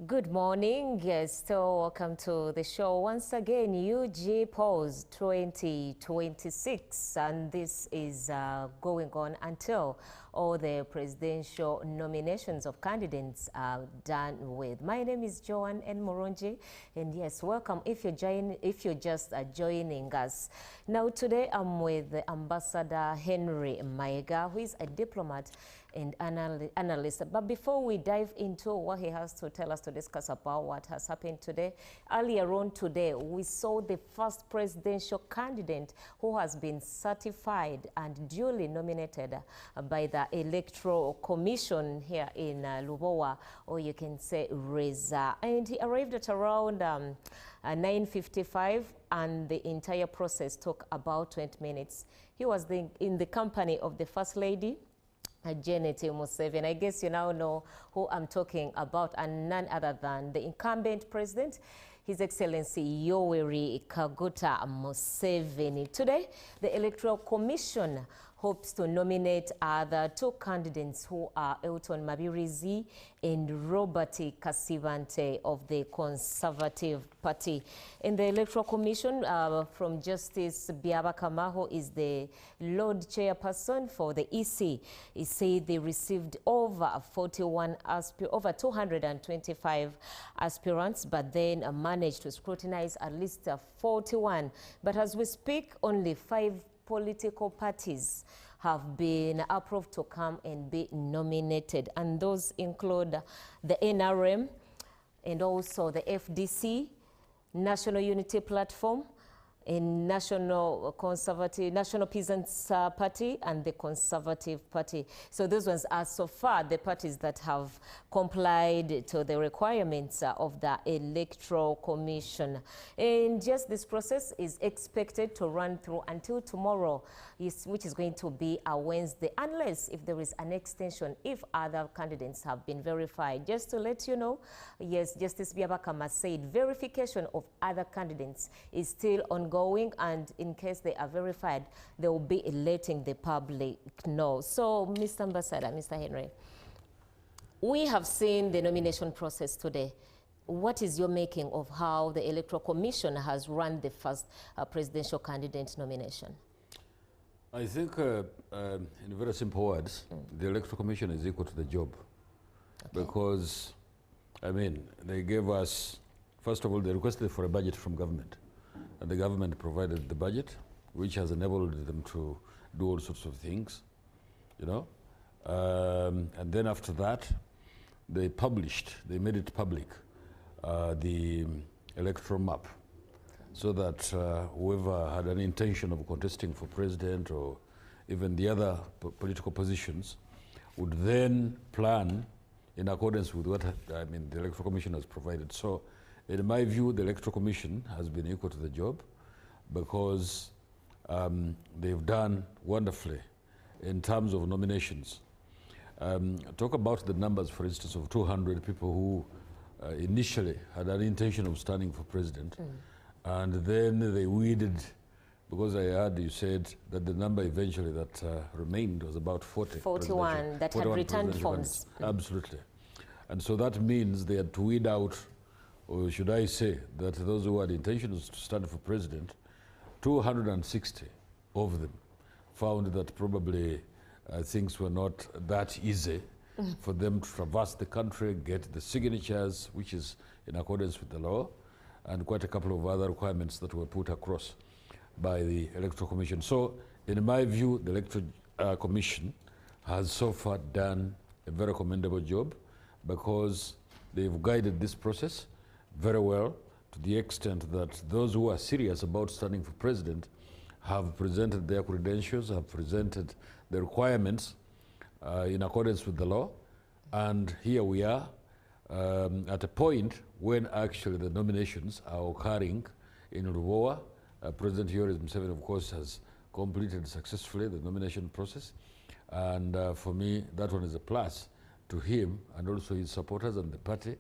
Good morning. Yes, so welcome to the show once again. UG Polls 2026, and this is going on until all the presidential nominations of candidates are done with. My name is Joanne N. Moronji, and yes, welcome if you're just joining us. Now today I'm with Ambassador Henry Maega, who is a diplomat and analyst. But before we dive into what he has to tell us to discuss about what has happened today, earlier on today, we saw the first presidential candidate who has been certified and duly nominated by the Electoral Commission here in Lubowa, or you can say Reza. And he arrived at around 9:55, and the entire process took about 20 minutes. He was in the company of the First Lady, MUSEVENI. I guess you now know who I'm talking about, and none other than the incumbent president, His Excellency Yoweri Kaguta Museveni. Today, the Electoral Commission hopes to nominate other two candidates who are Elton Mabirizi and Robert Kasivante of the Conservative Party. In the Electoral Commission, from Justice Biabakama, who is the Lord Chairperson for the EC, he said they received over 225 aspirants, but then managed to scrutinize at least 41. But as we speak, only 5 political parties have been approved to come and be nominated, and those include the NRM and also the FDC, National Unity Platform, in National Peasants Party and the Conservative Party. So those ones are so far the parties that have complied to the requirements of the Electoral Commission. And just this process is expected to run through until tomorrow, which is going to be a Wednesday, unless if there is an extension, if other candidates have been verified. Just to let you know, yes, Justice Biabakama said verification of other candidates is still ongoing, and in case they are verified, they will be letting the public know. So, Mr. Ambassador, Mr. Henry, we have seen the nomination process today. What is your making of how the Electoral Commission has run the first presidential candidate nomination? I think, in very simple words, the Electoral Commission is equal to the job. Okay. Because, I mean, they gave us, first of all, they requested for a budget from government. And the government provided the budget, which has enabled them to do all sorts of things, you know. And then after that, they made it public, the electoral map, so that whoever had an intention of contesting for president or even the other political positions would then plan in accordance with what the Electoral Commission has provided. So, in my view, the Electoral Commission has been equal to the job, because they've done wonderfully in terms of nominations. Talk about the numbers, for instance, of 200 people who initially had an intention of standing for president, and then they weeded, because I heard you said that the number eventually that remained was about 41 that had returned forms. Absolutely. And so that means they had to weed out, or should I say that those who had intentions to stand for president, 260 of them found that probably things were not that easy for them to traverse the country, get the signatures, which is in accordance with the law, and quite a couple of other requirements that were put across by the Electoral Commission. So, in my view, the Electoral Commission has so far done a very commendable job, because they've guided this process very well, to the extent that those who are serious about standing for president have presented their credentials, have presented the requirements in accordance with the law. And here we are at a point when actually the nominations are occurring in Lubowa. President Yoweri Museveni, of course, has completed successfully the nomination process. And for me, that one is a plus to him and also his supporters and the party.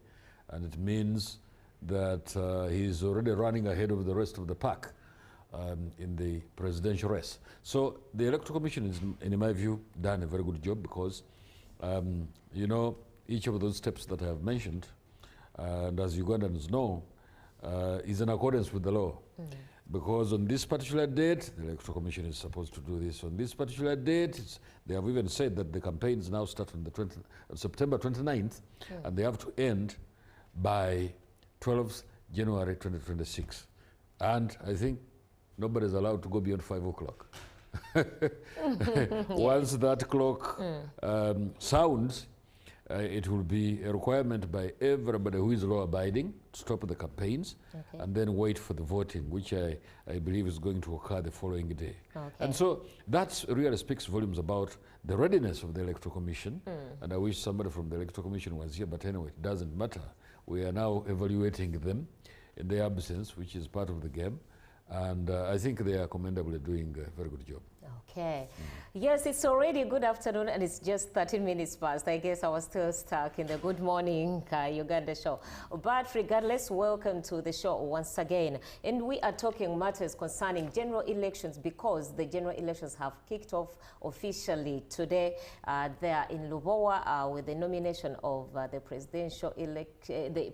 And it means that he's already running ahead of the rest of the pack in the presidential race. So the Electoral Commission is, in my view, done a very good job, because, you know, each of those steps that I have mentioned and as Ugandans know, is in accordance with the law. Because on this particular date, the Electoral Commission is supposed to do this. On this particular date, they have even said that the campaigns now start on the September 29th, and they have to end by 12th January 2026. And I think nobody is allowed to go beyond 5 o'clock. Once that clock sounds, it will be a requirement by everybody who is law-abiding to stop the campaigns and then wait for the voting, which I believe is going to occur the following day. And so that really speaks volumes about the readiness of the Electoral Commission. And I wish somebody from the Electoral Commission was here, but anyway, it doesn't matter. We are now evaluating them in their absence, which is part of the game. And I think they are commendably doing a very good job. Okay. Yes, it's already good afternoon and it's just 13 minutes past. I guess I was still stuck in the Good Morning Uganda show. But regardless, welcome to the show once again. And we are talking matters concerning general elections because the general elections have kicked off officially today. They are in Lubowa with the nomination of the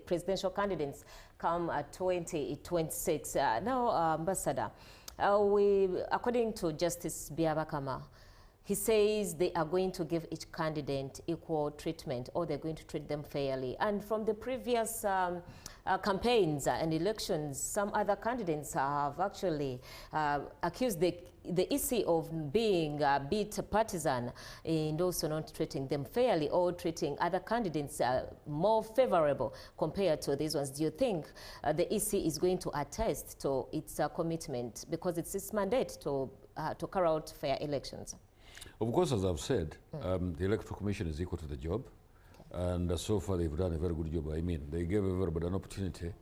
presidential candidates come 2026. Now, Ambassador, according to Justice Byabakama, he says they are going to give each candidate equal treatment, or they're going to treat them fairly. And from the previous campaigns and elections, some other candidates have actually accused the EC of being a bit partisan and also not treating them fairly or treating other candidates more favorable compared to these ones. Do you think the EC is going to attest to its commitment, because it's its mandate to carry out fair elections? Of course, as I've said, the Electoral Commission is equal to the job. And so far, they've done a very good job. I mean, they gave everybody an opportunity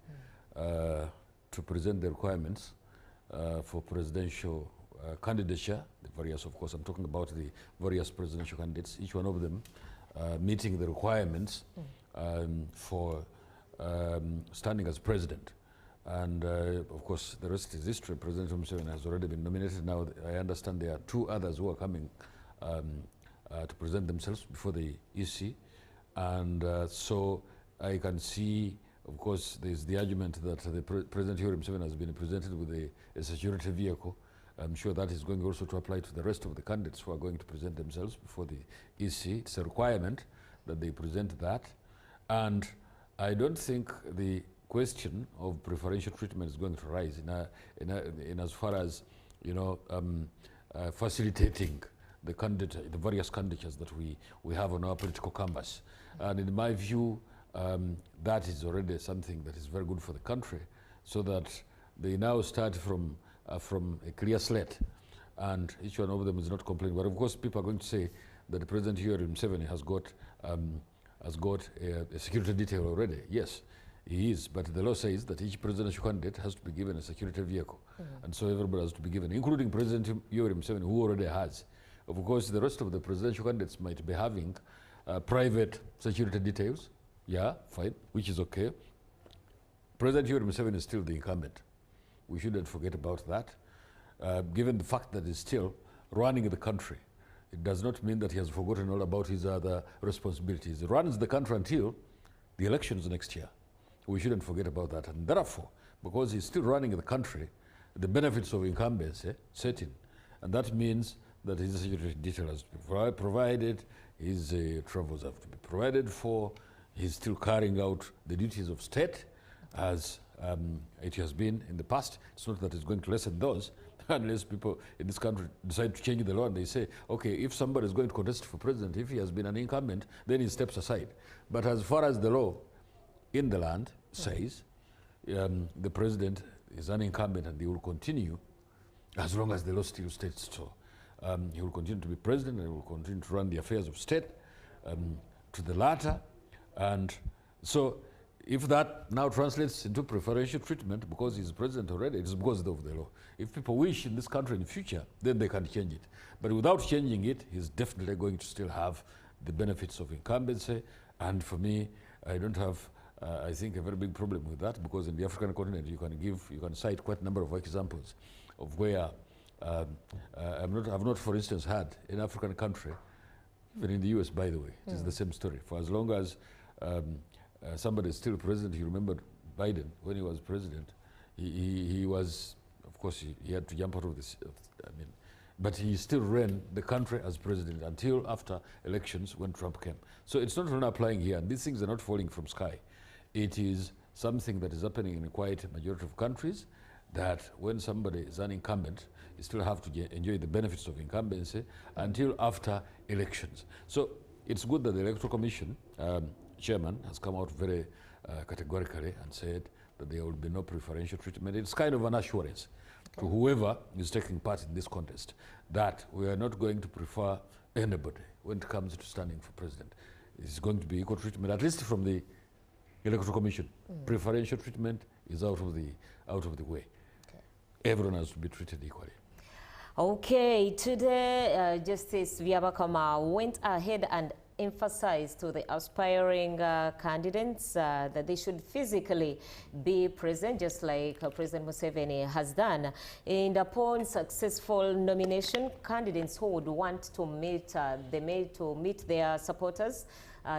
to present the requirements for presidential candidature. The various, of course, I'm talking about the various presidential candidates, each one of them meeting the requirements for standing as president. And of course, the rest is history. President MUSEVENI has already been nominated. Now, I understand there are 2 others who are coming to present themselves before the EC. And so I can see, of course, there's the argument that the President MUSEVENI has been presented with a security vehicle. I'm sure that is going also to apply to the rest of the candidates who are going to present themselves before the EC. It's a requirement that they present that. And I don't think the question of preferential treatment is going to rise in as far as, you know, facilitating the various candidates that we have on our political canvas. And in my view, that is already something that is very good for the country, so that they now start from a clear slate, and each one of them is not complaining. But of course, people are going to say that the President here in MUSEVENI has got a security detail already. Yes, he is, but the law says that each presidential candidate has to be given a security vehicle, and so everybody has to be given, including President Yoweri Museveni, who already has. Of course, the rest of the presidential candidates might be having private security details. Yeah, fine, which is okay. President Yoweri Museveni is still the incumbent. We shouldn't forget about that. Given the fact that he's still running the country, it does not mean that he has forgotten all about his other responsibilities. He runs the country until the elections next year. We shouldn't forget about that. And therefore, because he's still running the country, the benefits of incumbency set in. And that means that his security detail has to be provided, his travels have to be provided for, he's still carrying out the duties of state as it has been in the past. It's not that it's going to lessen those, unless people in this country decide to change the law and they say, okay, if somebody is going to contest for president, if he has been an incumbent, then he steps aside. But as far as the law in the land says, the president is an incumbent and he will continue as long as the law still states so. He will continue to be president and he will continue to run the affairs of state to the latter. And so if that now translates into preferential treatment because he's president already, it's because of the law. If people wish in this country in the future, then they can change it. But without changing it, he's definitely going to still have the benefits of incumbency. And for me, I don't have, I think, a very big problem with that, because in the African continent, you can cite quite a number of examples of where I've not, for instance, had an African country, even in the US, by the way, it is the same story. For as long as somebody is still president. You remember Biden, when he was president, he was, of course, he had to jump out of this, but he still ran the country as president until after elections when Trump came. So it's not only applying here, and these things are not falling from sky. It is something that is happening in quite a majority of countries, that when somebody is an incumbent, you still have to enjoy the benefits of incumbency until after elections. So it's good that the Electoral Commission chairman has come out very categorically and said that there will be no preferential treatment. It's kind of an assurance to whoever is taking part in this contest that we are not going to prefer anybody when it comes to standing for president. It's going to be equal treatment, at least from the Electoral Commission. Preferential treatment is out of the way. Okay. Everyone has to be treated equally. Okay, today Justice Vyabakama went ahead and emphasized to the aspiring candidates that they should physically be present, just like President Museveni has done. And upon successful nomination, candidates who would want to meet, their supporters,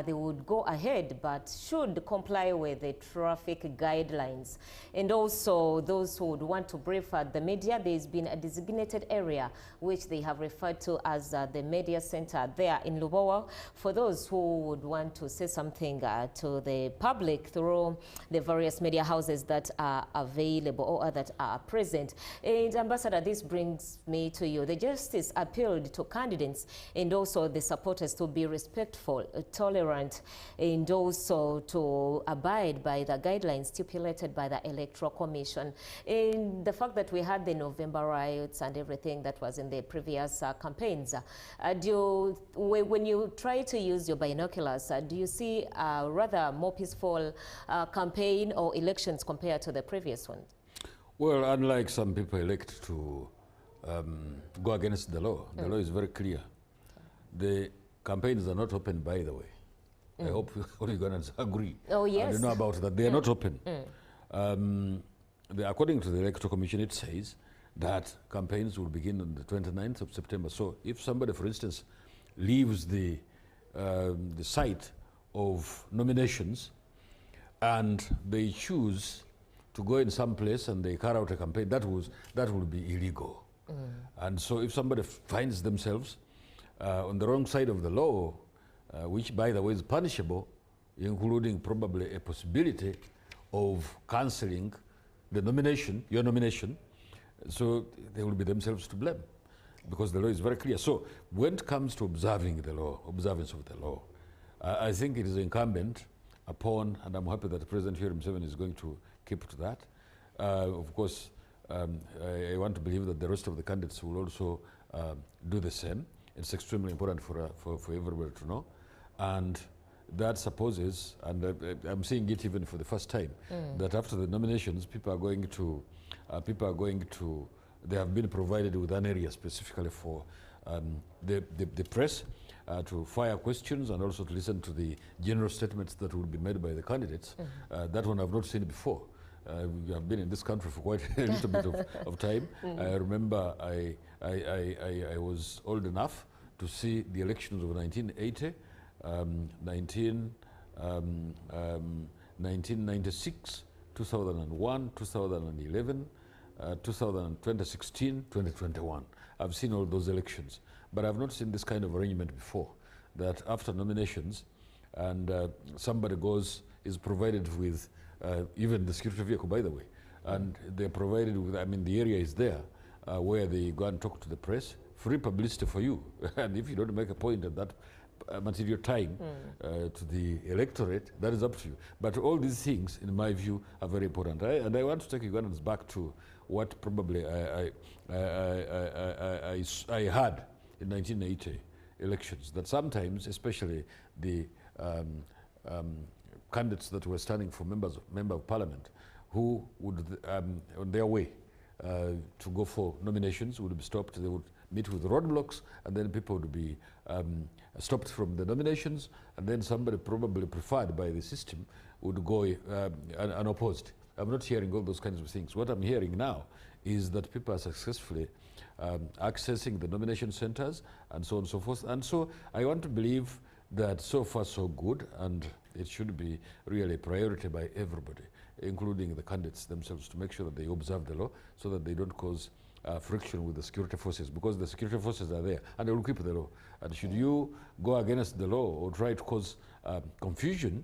they would go ahead, but should comply with the traffic guidelines. And also those who would want to brief the media, there's been a designated area which they have referred to as the media center there in Lubowa, for those who would want to say something to the public through the various media houses that are available or that are present. And Ambassador, this brings me to you. The Justice appealed to candidates and also the supporters to be respectful, tolerant, and also to abide by the guidelines stipulated by the Electoral Commission. And the fact that we had the November riots and everything that was in the previous campaigns, when you try to use your binoculars, do you see a rather more peaceful campaign or elections compared to the previous one? Well, unlike some people elect to go against the law is very clear. The campaigns are not open, by the way. I hope all Ugandans agree. Oh, yes. I don't know about that. They are not open. According to the Electoral Commission, it says that campaigns will begin on the 29th of September. So if somebody, for instance, leaves the site of nominations and they choose to go in some place and they carry out a campaign, that will be illegal. And so if somebody finds themselves on the wrong side of the law, which by the way is punishable, including probably a possibility of cancelling the nomination, your nomination, so they will be themselves to blame, because the law is very clear. So when it comes to observing the law, observance of the law, I think it is incumbent upon, and I'm happy that President Museveni is going to keep to that. Of course, I want to believe that the rest of the candidates will also do the same. It's extremely important for everybody to know. And that supposes, and I'm seeing it even for the first time, that after the nominations, people are going to, they have been provided with an area specifically for the press to fire questions and also to listen to the general statements that will be made by the candidates. That one I've not seen before. We have been in this country for quite a little bit of time. I remember I was old enough to see the elections of 1980, 1996, 2001, 2011, 2016, 2021. I've seen all those elections, but I've not seen this kind of arrangement before, that after nominations and somebody is provided with even the security vehicle, by the way, and they're provided with, the area is there where they go and talk to the press, free publicity for you. And if you don't make a point at that material time to the electorate, that is up to you. But all these things, in my view, are very important. And I want to take Ugandans back to what probably I had in 1980 elections, that sometimes, especially the candidates that were standing for member of parliament, who would, on their way to go for nominations, would be stopped. They would meet with roadblocks, and then people would be stopped from the nominations, and then somebody probably preferred by the system would go unopposed. I'm not hearing all those kinds of things. What I'm hearing now is that people are successfully accessing the nomination centers and so on and so forth. And so I want to believe that so far so good, and It should be really a priority by everybody, including the candidates themselves, to make sure that they observe the law so that they don't cause friction with the security forces, because the security forces are there and they will keep the law. And should you go against the law or try to cause confusion,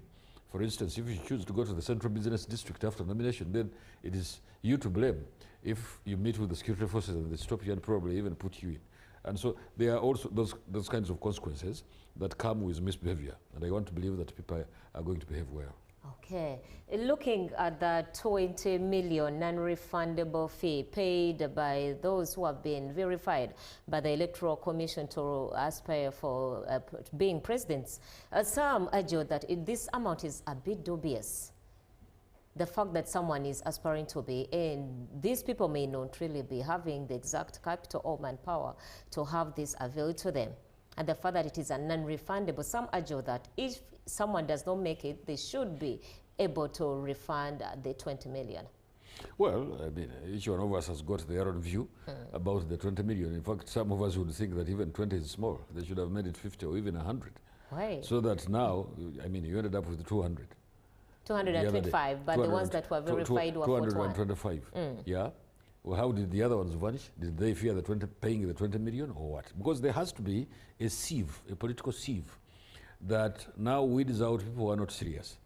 for instance, if you choose to go to the Central Business District after nomination, then it is you to blame if you meet with the security forces and they stop you and probably even put you in. And so there are also those kinds of consequences that come with misbehavior. And I want to believe that people are going to behave well. Okay. Looking at the 20 million non-refundable fee paid by those who have been verified by the Electoral Commission to aspire for being presidents, some argue that this amount is a bit dubious. The fact that someone is aspiring to be, and these people may not really be having the exact capital or manpower to have this availed to them. And the fact that it is a non-refundable, some argue that if someone does not make it, they should be able to refund the 20 million. Well, I mean, each one of us has got their own view about the 20 million. In fact, some of us would think that even 20 is small. They should have made it 50 or even 100. Right. So that now, I mean, you ended up with 200. 225, but the ones that were verified were 225. Yeah. Well, how did the other ones vanish? Did they fear the paying the 20 million or what? Because there has to be a sieve, a political sieve, that now weeds out people who are not serious.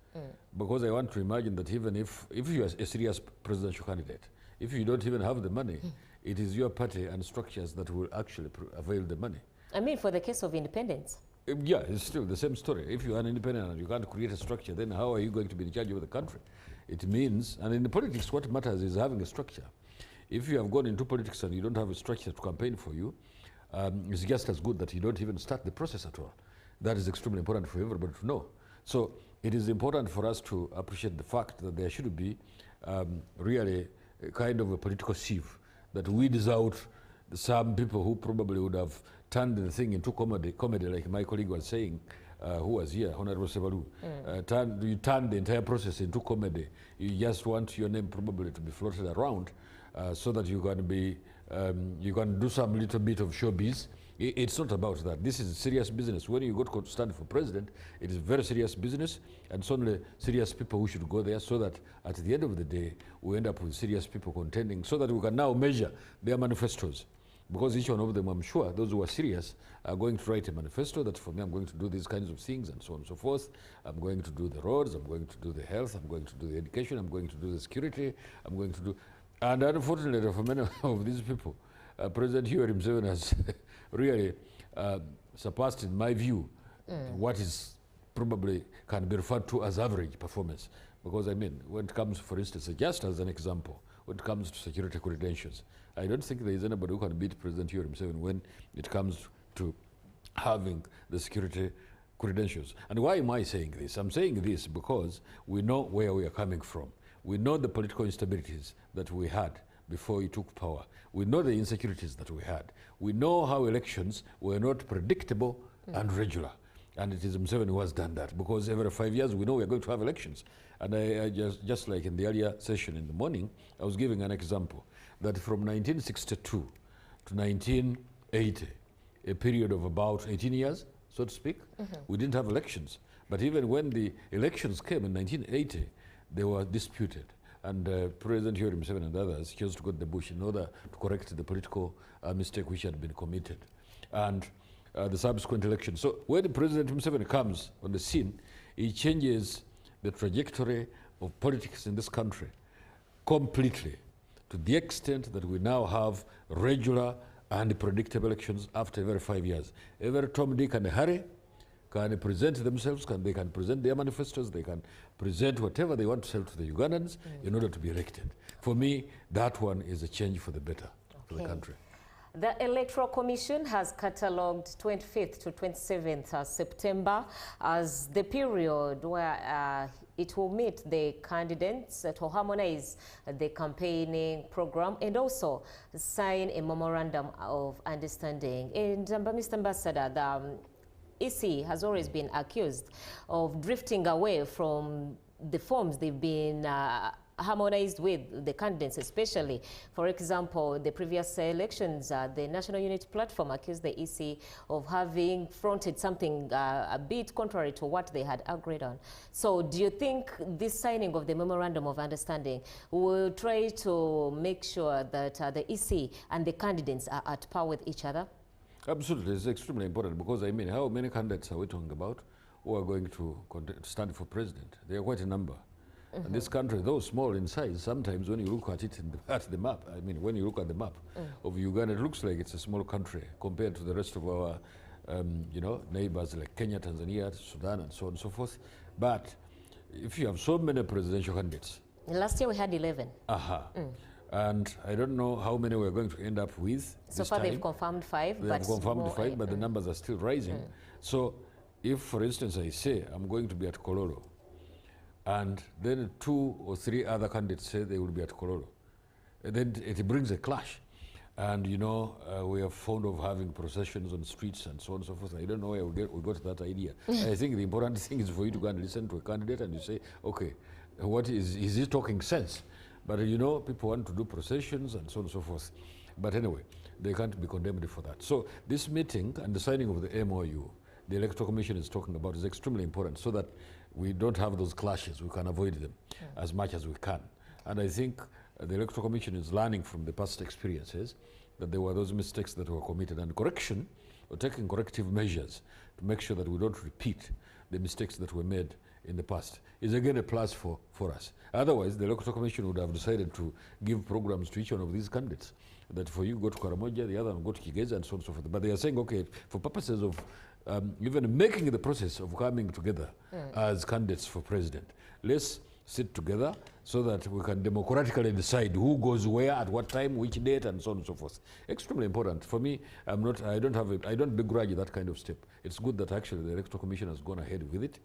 Because I want to imagine that even if you are a serious presidential candidate, if you don't even have the money, it is your party and structures that will actually avail the money. I mean, for the case of independence. Yeah, it's still the same story. If you are an independent and you can't create a structure, then how are you going to be in charge of the country? It means, and in politics, what matters is having a structure. If you have gone into politics and you don't have a structure to campaign for you, it's just as good that you don't even start the process at all. That is extremely important for everybody to know. So it is important for us to appreciate the fact that there should be really a kind of a political sieve that weeds out some people who probably would have turned the thing into comedy like my colleague was saying, who was here, Honorable Sebalu. You turn the entire process into comedy. You just want your name probably to be floated around so that you can be, you can do some little bit of showbiz. It's not about that. This is serious business. When you go to stand for president, it is very serious business, and it's only serious people who should go there, so that at the end of the day, we end up with serious people contending, so that we can now measure their manifestos. Because each one of them, I'm sure, those who are serious are going to write a manifesto that for me, I'm going to do these kinds of things and so on and so forth. I'm going to do the roads, I'm going to do the health, I'm going to do the education, I'm going to do the security, I'm going to do... And unfortunately for many of these people, President MUSEVENI has really surpassed, in my view, what is probably can be referred to as average performance. Because I mean, when it comes, for instance, just as an example, when it comes to security credentials, I don't think there is anybody who can beat President MUSEVENI when it comes to having the security credentials. And why am I saying this? I'm saying this because we know where we are coming from. We know the political instabilities that we had before he took power. We know the insecurities that we had. We know how elections were not predictable and regular. And it is MUSEVENI who has done that, because every 5 years we know we are going to have elections. And I just like in the earlier session in the morning, I was giving an example that from 1962 to 1980, a period of about 18 years, so to speak, we didn't have elections. But even when the elections came in 1980, they were disputed. And President MUSEVENI and others chose to go to the bush in order to correct the political mistake which had been committed. And the subsequent election. So when President MUSEVENI comes on the scene, he changes the trajectory of politics in this country completely, to the extent that we now have regular and predictable elections after every 5 years. Every Tom, Dick and Harry can present themselves, they can present their manifestos, they can present whatever they want to sell to the Ugandans in order to be elected. For me, that one is a change for the better for the country. The Electoral Commission has catalogued 25th to 27th September as the period where it will meet the candidates to harmonize the campaigning program and also sign a memorandum of understanding. And Mr. Ambassador, the EC has always been accused of drifting away from the forms they've been harmonized with the candidates, especially. For example, the previous elections, the National Unity Platform accused the EC of having fronted something a bit contrary to what they had agreed on. So do you think this signing of the Memorandum of Understanding will try to make sure that the EC and the candidates are at par with each other? Absolutely, it's extremely important because, I mean, how many candidates are we talking about who are going to stand for president? There are quite a number. And this country, though small in size, sometimes when you look at it at the map, I mean, when you look at the map of Uganda, it looks like it's a small country compared to the rest of our, you know, neighbors like Kenya, Tanzania, Sudan, and so on and so forth. But if you have so many presidential candidates. Last year we had 11. And I don't know how many we're going to end up with. So far they've confirmed 5. They have confirmed 5, but the numbers are still rising. So if, for instance, I say I'm going to be at Kololo, and then 2 or 3 other candidates say they will be at Kololo, then it brings a clash. And you know, we are fond of having processions on streets and so on and so forth. I don't know where we got that idea. I think the important thing is for you to go and listen to a candidate and you say, okay, what is he talking sense? But you know, people want to do processions and so on and so forth. But anyway, they can't be condemned for that. So this meeting and the signing of the MOU, the Electoral Commission is talking about, is extremely important so that we don't have those clashes. We can avoid them as much as we can. And I think the Electoral Commission is learning from the past experiences that there were those mistakes that were committed, and correction, or taking corrective measures to make sure that we don't repeat the mistakes that were made in the past is again a plus for us. Otherwise, the Electoral Commission would have decided to give programs to each one of these candidates. That for you, go to Karamoja, the other one go to Kigeza, and so on and so forth. But they are saying, okay, for purposes of even making the process of coming together as candidates for president, let's sit together so that we can democratically decide who goes where, at what time, which date, and so on and so forth. Extremely important. For me, I don't begrudge that kind of step. It's good that actually the Electoral Commission has gone ahead with it.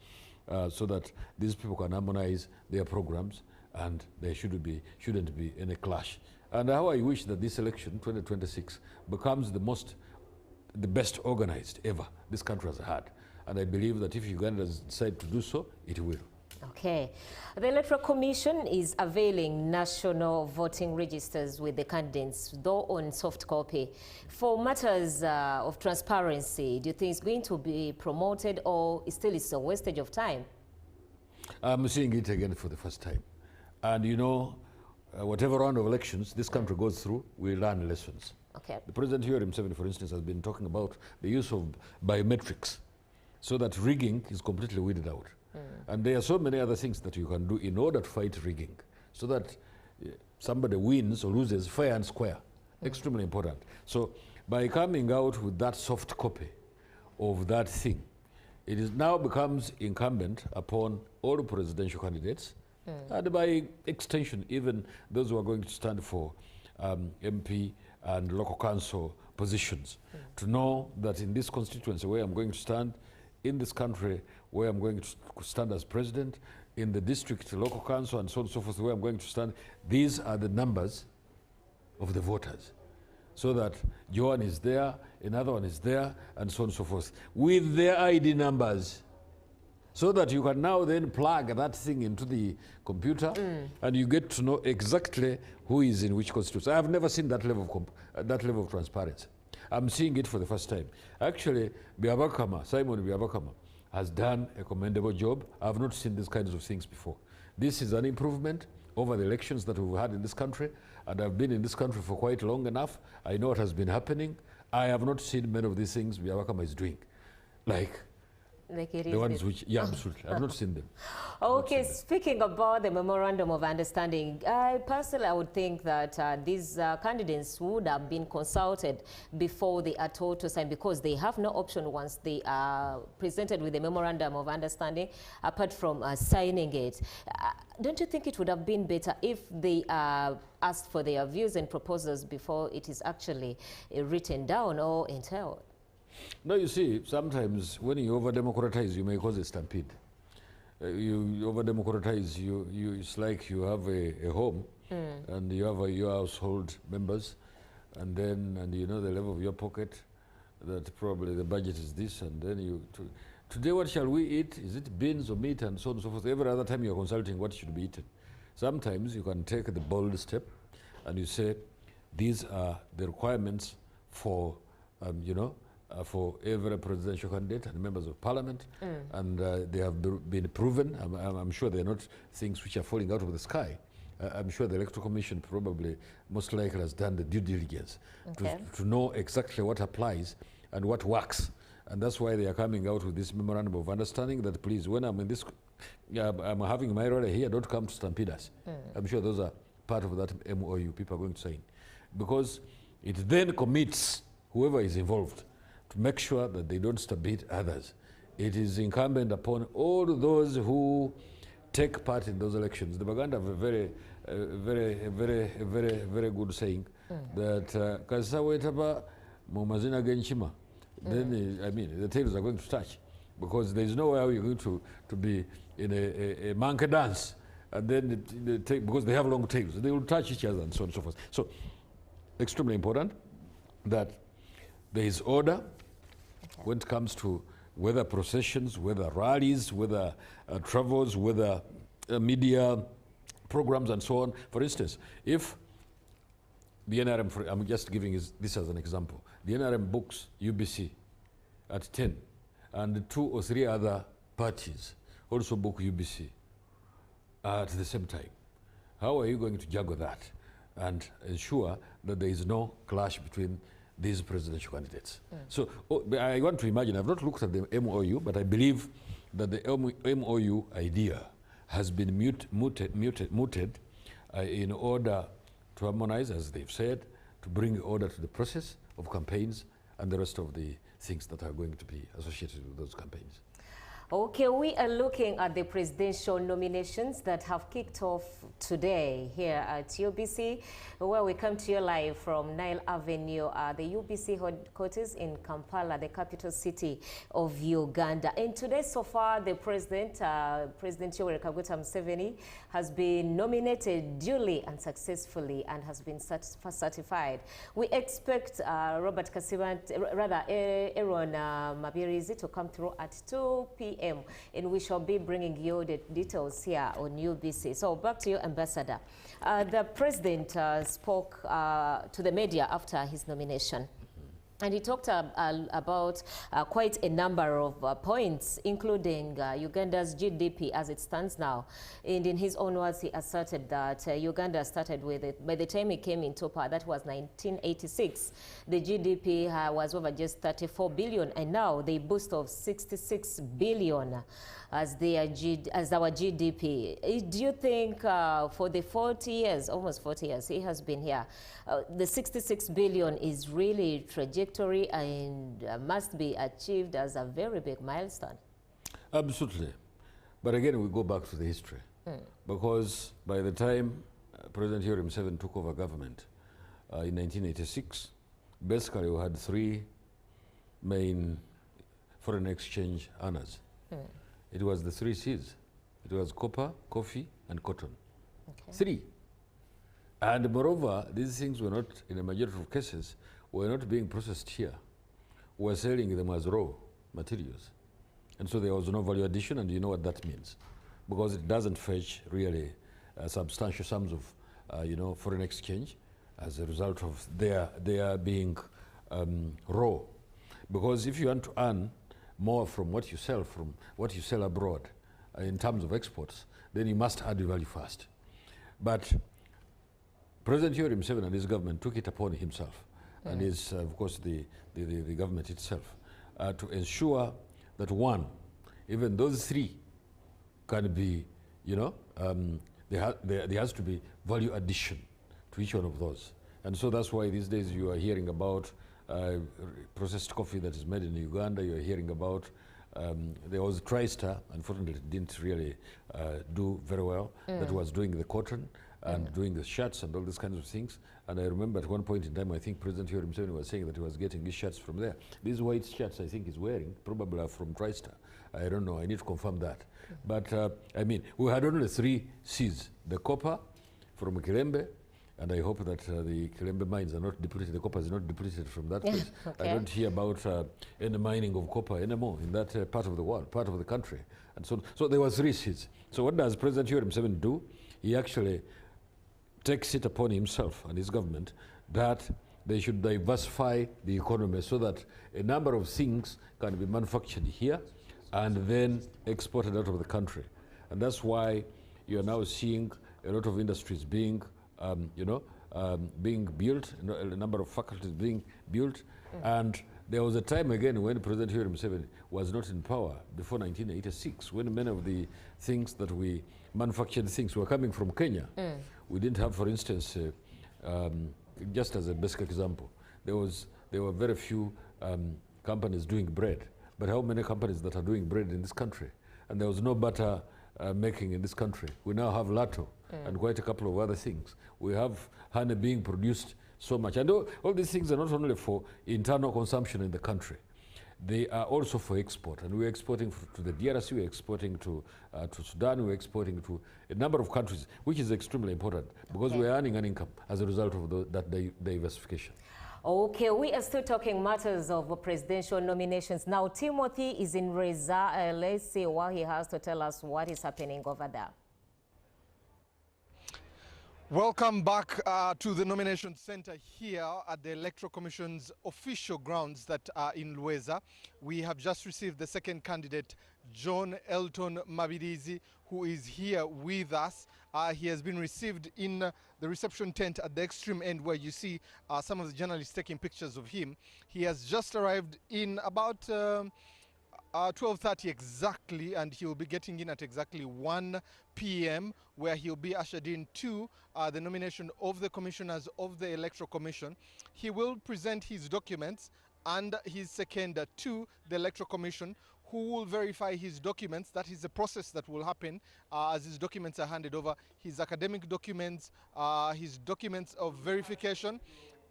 So that these people can harmonize their programs and there shouldn't be any clash. And how I wish that this election, 2026, becomes the best organized ever this country has had. And I believe that if Ugandans decide to do so, it will. Okay. The Electoral Commission is availing national voting registers with the candidates, though on soft copy. For matters of transparency, do you think it's going to be promoted or still it's a wastage of time? I'm seeing it again for the first time. And you know, whatever round of elections this country goes through, we learn lessons. Okay. The President here MUSEVENI, for instance, has been talking about the use of biometrics so that rigging is completely weeded out. And there are so many other things that you can do in order to fight rigging so that somebody wins or loses fair and square. Extremely important. So by coming out with that soft copy of that thing, it is now becomes incumbent upon all presidential candidates and by extension even those who are going to stand for MP and local council positions to know that in this constituency where I'm going to stand, in this country where I'm going to stand as president, in the district, local council, and so on and so forth, where I'm going to stand, these are the numbers of the voters. So that Joan is there, another one is there, and so on and so forth, with their ID numbers. So that you can now then plug that thing into the computer and you get to know exactly who is in which constituency. I've never seen that level of transparency. I'm seeing it for the first time. Actually, Simon Biabakama has done a commendable job. I've not seen these kinds of things before. This is an improvement over the elections that we've had in this country, and I've been in this country for quite long enough. I know what has been happening. I have not seen many of these things Biabakama is doing. Like it the ones which, yeah, absolutely. I've not seen them. Okay, speaking about the Memorandum of Understanding, personally I would think that these candidates would have been consulted before they are told to sign, because they have no option once they are presented with the Memorandum of Understanding apart from signing it. Don't you think it would have been better if they asked for their views and proposals before it is actually written down or entailed? No, you see, sometimes when you over-democratize, you may cause a stampede. You over-democratize, it's like you have a home and you have your household members, and you know the level of your pocket, that probably the budget is this, and then today what shall we eat? Is it beans or meat, and so on and so forth. Every other time you're consulting what should be eaten. Sometimes you can take the bold step and you say, these are the requirements for, for every presidential candidate and members of parliament, and they have been proven. I'm sure they're not things which are falling out of the sky. I'm sure the Electoral Commission probably most likely has done the due diligence to know exactly what applies and what works. And that's why they are coming out with this memorandum of understanding that, please, when I'm in this, I'm having my rally here, don't come to stampede us. I'm sure those are part of that MOU people are going to sign. Because it then commits whoever is involved to make sure that they don't stampede others. It is incumbent upon all those who take part in those elections. The Baganda have a very good saying that Kasa wetaba mumazina genchima. Then I mean the tails are going to touch, because there is no way you're going to be in a monkey dance, and then because they have long tails, they will touch each other and so on and so forth. So extremely important that there is order when it comes to whether processions, whether rallies, whether travels, whether media programs and so on. For instance, if the NRM, I'm just giving this as an example, the NRM books UBC at 10, and 2 or 3 other parties also book UBC at the same time. How are you going to juggle that and ensure that there is no clash between these presidential candidates? So I want to imagine, I've not looked at the MOU, but I believe that the MOU idea has been mooted in order to harmonize, as they've said, to bring order to the process of campaigns and the rest of the things that are going to be associated with those campaigns. Okay, we are looking at the presidential nominations that have kicked off today here at UBC, where we come to you live from Nile Avenue, the UBC headquarters in Kampala, the capital city of Uganda. And today, so far, the President Yoweri Kaguta Museveni, has been nominated duly and successfully and has been certified. We expect Aaron Mabirizi to come through at 2 p.m. and we shall be bringing you the details here on UBC. So back to you, Ambassador. The President spoke to the media after his nomination. And he talked about quite a number of points, including Uganda's GDP as it stands now. And in his own words, he asserted that Uganda started with it. By the time he came into power, that was 1986, the GDP was over just 34 billion, and now they boast of 66 billion as our GDP. Do you think for the 40 years, almost 40 years he has been here, the 66 billion is really trajectory and must be achieved as a very big milestone? Absolutely. But again, we go back to the history. Because by the time President Yoweri Museveni took over government in 1986, basically we had 3 main foreign exchange earners. It was the 3 C's. It was copper, coffee, and cotton. 3. And moreover, these things were not, in a majority of cases, were not being processed here. We were selling them as raw materials. And so there was no value addition, and you know what that means. Because it doesn't fetch really substantial sums of foreign exchange as a result of their being raw. Because if you want to earn more from what you sell abroad in terms of exports, then you must add value first. But President Yoweri Museveni and his government took it upon himself, and is of course the government itself, to ensure that one, even those 3 can be, there has to be value addition to each one of those. And so that's why these days you are hearing about processed coffee that is made in Uganda. You're hearing about, there was TriStar, unfortunately it didn't really do very well, that was doing the cotton and doing the shirts and all these kinds of things. And I remember at one point in time, I think President Yoweri Museveni was saying that he was getting these shirts from there. These white shirts I think he's wearing probably are from TriStar. I don't know, I need to confirm that. But I mean, we had only 3 C's, the copper from Kilembe, and I hope that the Kilembe mines are not depleted, the copper is not depleted from that place. I don't hear about any mining of copper anymore in that part of the world, part of the country. And so there were 3 C's. So what does President Yoweri Museveni do? he actually takes it upon himself and his government that they should diversify the economy so that a number of things can be manufactured here and then exported out of the country. And that's why you're now seeing a lot of industries being, being built, a number of faculties being built. And there was a time again when President MUSEVeni was not in power, before 1986, when many of the things that we manufactured things were coming from Kenya. We didn't have, for instance, just as a basic example, there were very few companies doing bread. But how many companies that are doing bread in this country? And there was no butter making in this country. We now have Lato and quite a couple of other things. We have honey being produced so much. And all these things are not only for internal consumption in the country, they are also for export. And we're exporting to the DRC, we're exporting to Sudan, we're exporting to a number of countries, which is extremely important because we're earning an income as a result of that diversification. Okay, we are still talking matters of presidential nominations. Now, Timothy is in Reza. Let's see what he has to tell us what is happening over there. Welcome back to the nomination center here at the Electoral Commission's official grounds that are in Lueza. We have just received the second candidate, John Elton Mabirizi, who is here with us. He has been received in the reception tent at the extreme end where you see some of the journalists taking pictures of him. He has just arrived in about 12:30 exactly, and he'll be getting in at exactly 1 p.m. where he'll be ushered in to the nomination of the commissioners of the Electoral Commission. He will present his documents and his second to the Electoral Commission, who will verify his documents. That is the process that will happen as his documents are handed over. His academic documents, his documents of verification,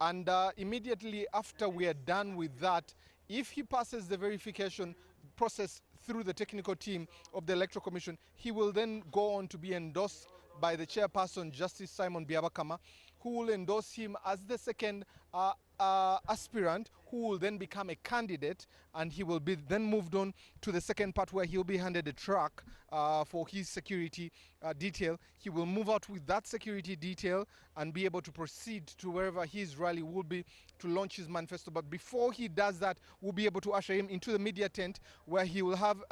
and immediately after we are done with that, if he passes the verification process through the technical team of the Electoral Commission, he will then go on to be endorsed by the chairperson, Justice Simon Biabakama, who will endorse him as the second aspirant, who will then become a candidate, and he will be then moved on to the second part where he'll be handed a truck for his security detail. He will move out with that security detail and be able to proceed to wherever his rally will be to launch his manifesto. But before he does that, we'll be able to usher him into the media tent where he will have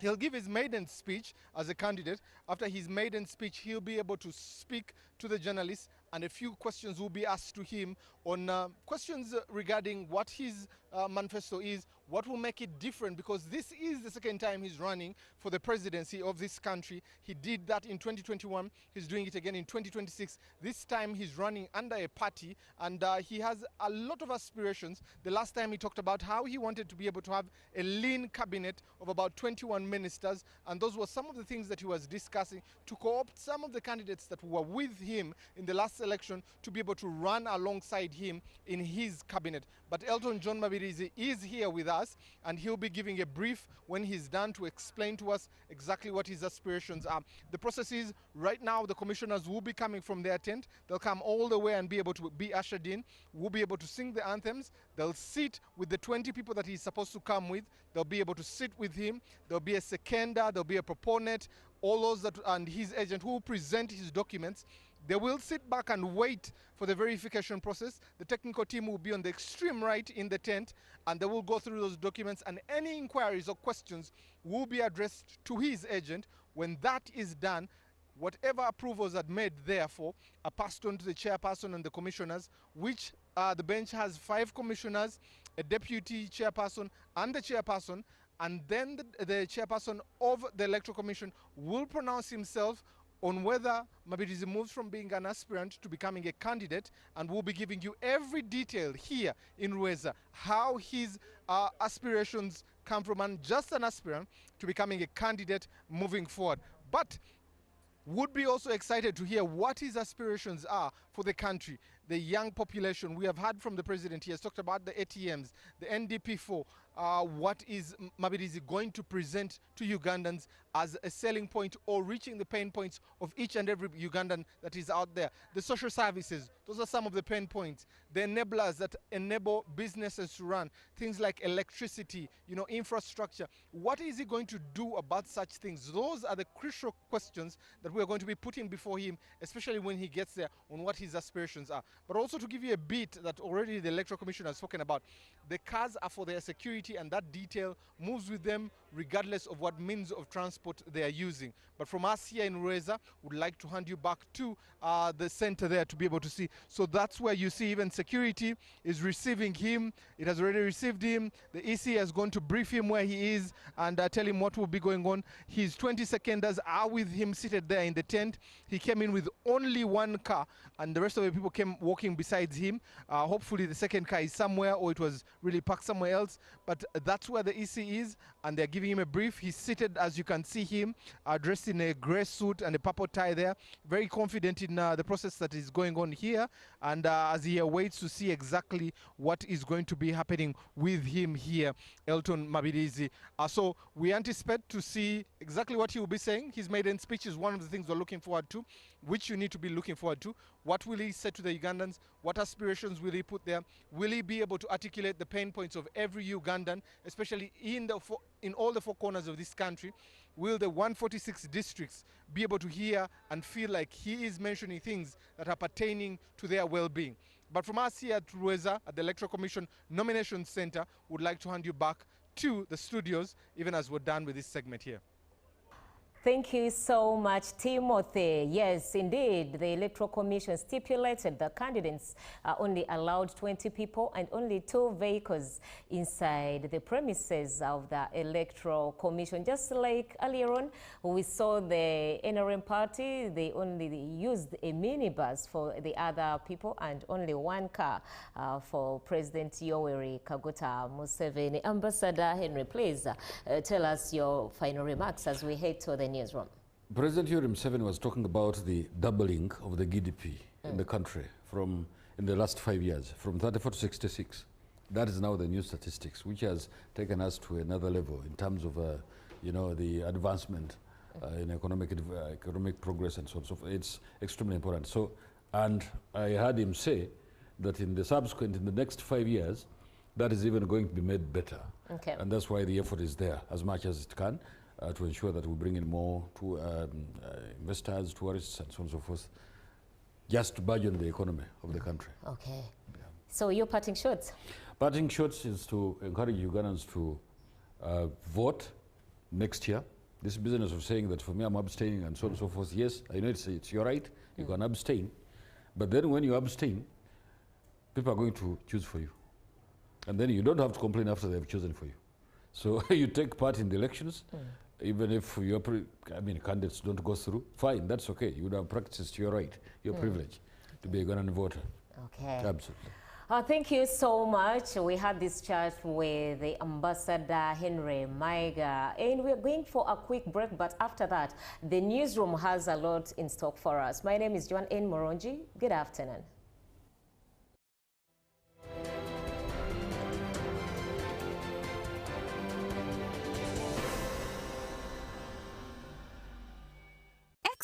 he'll give his maiden speech as a candidate. After his maiden speech, he'll be able to speak to the journalists, and a few questions will be asked to him on questions regarding what his manifesto is, what will make it different, because this is the second time he's running for the presidency of this country. He did that in 2021. He's doing it again in 2026. This time he's running under a party, and he has a lot of aspirations. The last time he talked about how he wanted to be able to have a lean cabinet of about 21 ministers, and those were some of the things that he was discussing, to co-opt some of the candidates that were with him in the last election to be able to run alongside him in his cabinet. But Elton John Mabirizi is here with us, and he'll be giving a brief when he's done to explain to us exactly what his aspirations are. The process is, right now the commissioners will be coming from their tent. They'll come all the way and be able to be ushered in. We'll be able to sing the anthems. They'll sit with the 20 people that he's supposed to come with. They'll be able to sit with him. There'll be a seconder, there'll be a proponent, all those that, and his agent who will present his documents. They will sit back and wait for the verification process. The technical team will be on the extreme right in the tent, and they will go through those documents, and any inquiries or questions will be addressed to his agent. When that is done, whatever approvals are made therefore are passed on to the chairperson and the commissioners, which the bench has 5 commissioners, a deputy chairperson and the chairperson, and then the chairperson of the Electoral Commission will pronounce himself on whether Mabirizi moves from being an aspirant to becoming a candidate, and we'll be giving you every detail here in Rweza, how his aspirations come from, and just an aspirant to becoming a candidate moving forward. But would be also excited to hear what his aspirations are for the country, the young population. We have heard from the president. He has talked about the ATMs, the NDP4, what is Mabirizi going to present to Ugandans as a selling point or reaching the pain points of each and every Ugandan that is out there. The social services, those are some of the pain points. The enablers that enable businesses to run, things like electricity, infrastructure. What is he going to do about such things? Those are the crucial questions that we are going to be putting before him, especially when he gets there, on what his aspirations are. But also to give you a beat that already the Electoral Commission has spoken about, the cars are for their security, and that detail moves with them regardless of what means of transport they are using. But from us here in Rweza, would like to hand you back to the center there to be able to see. So that's where you see even security is receiving him. It has already received him. The EC has gone to brief him where he is and tell him what will be going on. His 20 seconders are with him seated there in the tent. He came in with only one car, and the rest of the people came walking besides him. Hopefully the second car is somewhere, or it was really parked somewhere else. But that's where the EC is, and they're giving him a brief. He's seated, as you can see him, dressed in a grey suit and a purple tie there, very confident in the process that is going on here, and as he awaits to see exactly what is going to be happening with him here, Elton Mabirizi. So we anticipate to see exactly what he will be saying. His maiden speech is one of the things we're looking forward to, which you need to be looking forward to. What will he say to the Ugandans? What aspirations will he put there? Will he be able to articulate the pain points of every Ugandan, especially in all the four corners of this country? Will the 146 districts be able to hear and feel like he is mentioning things that are pertaining to their well-being? But from us here at Rweza, at the Electoral Commission Nomination Center, would like to hand you back to the studios, even as we're done with this segment here. Thank you so much, Timothy. Yes, indeed, the Electoral Commission stipulated the candidates are only allowed 20 people and only 2 vehicles inside the premises of the Electoral Commission. Just like earlier on, we saw the NRM party, they only used a minibus for the other people and only 1 car for President Yoweri Kaguta Museveni. Ambassador Henry, please tell us your final remarks as we head to the newsroom. President Yoweri Museveni was talking about the doubling of the GDP in the country in the last 5 years, from 34 to 66. That is now the new statistics, which has taken us to another level in terms of, the advancement in economic progress and so on. So it's extremely important. So, and I heard him say that in the next 5 years, that is even going to be made better. Okay. And that's why the effort is there as much as it can. To ensure that we bring in more investors, tourists, and so on and so forth, just to burgeon the economy of the country. Okay. Yeah. So your parting shots? Parting shots is to encourage Ugandans to vote next year. This business of saying that for me I'm abstaining and so on and so forth, yes, I know it's your right, you can abstain. But then when you abstain, people are going to choose for you. And then you don't have to complain after they've chosen for you. So you take part in the elections. Even if your candidates don't go through, fine, that's okay. You would have practiced your right, your privilege to be a Ugandan voter. Okay. Absolutely. Thank you so much. We had this chat with the Ambassador Henry Maiga, and we're going for a quick break, but after that, the newsroom has a lot in stock for us. My name is Joan N. Moronji. Good afternoon.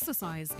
Exercise